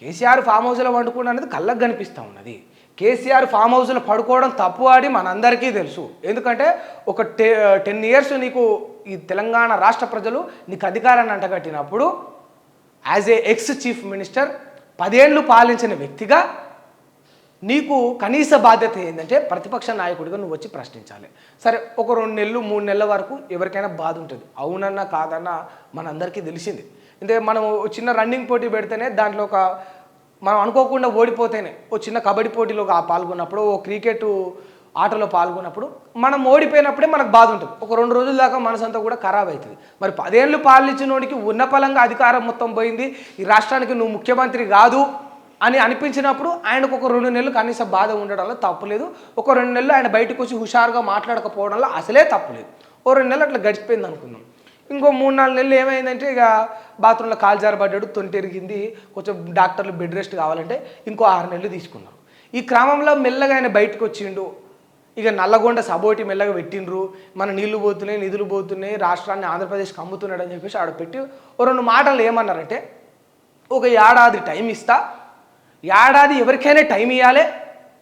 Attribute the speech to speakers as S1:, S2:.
S1: KCR form హౌస్లో వండుకోవడం అనేది కళ్ళకు కనిపిస్తూ ఉన్నది. కేసీఆర్ ఫామ్ హౌస్లో పడుకోవడం తప్పు అని మనందరికీ తెలుసు. ఎందుకంటే ఒక 10 ఇయర్స్ నీకు ఈ తెలంగాణ రాష్ట్ర ప్రజలు నీకు అధికారాన్ని అంటగట్టినప్పుడు as a ex chief minister 10 ఏళ్ళు పాలించిన వ్యక్తిగా నీకు కనీస బాధ్యత ఏంటంటే ప్రతిపక్ష నాయకుడిగా నువ్వు వచ్చి ప్రశ్నించాలి. సరే, ఒక 2 నెలలు 3 నెలల వరకు ఎవరికైనా బాధ ఉంటుంది, అవునన్నా కాదన్నా మనందరికీ తెలిసింది. అంటే మనం చిన్న రన్నింగ్ పోటీ పెడితేనే దాంట్లో మనం అనుకోకుండా ఓడిపోతేనే ఓ చిన్న కబడ్డీ పోటీలో పాల్గొన్నప్పుడు, ఓ క్రికెట్ ఆటలో పాల్గొన్నప్పుడు మనం ఓడిపోయినప్పుడే మనకు బాధ ఉంటుంది. ఒక 2 రోజుల దాకా మనసంతా కూడా ఖరాబ్ అవుతుంది. మరి 10 ఏళ్ళు పాలించినోడికి ఉన్నపలంగా అధికారం మొత్తం పోయింది, ఈ రాష్ట్రానికి నువ్వు ముఖ్యమంత్రి కాదు అని అనిపించినప్పుడు ఆయనకు ఒక 2 నెలలు కనీస బాధ ఉండడంలో తప్పులేదు. ఒక 2 నెలలు ఆయన బయటకు వచ్చి హుషారుగా మాట్లాడకపోవడంలో అసలే తప్పులేదు. ఓ 2 నెలలు అట్లా గడిచిపోయింది అనుకుందాం. ఇంకో 3-4 నెలలు ఏమైందంటే ఇక బాత్రూంలో కాలు జారబడ్డాడు, తొంటెరిగింది, కొంచెం డాక్టర్లు బెడ్ రెస్ట్ కావాలంటే ఇంకో 6 నెలలు తీసుకున్నారు. ఈ క్రమంలో మెల్లగా ఆయన బయటకు వచ్చిండు. ఇక నల్లగొండ సబోటి మెల్లగా పెట్టిండ్రు, మన నీళ్లు పోతున్నాయి, నిధులు పోతున్నాయి, రాష్ట్రాన్ని ఆంధ్రప్రదేశ్కి అమ్ముతున్నాడు అని చెప్పేసి ఆడ పెట్టి ఓ 2 మాటలు ఏమన్నారంటే, ఒక ఏడాది టైం ఇస్తా, ఏడాది ఎవరికైనా టైం ఇవ్వాలి,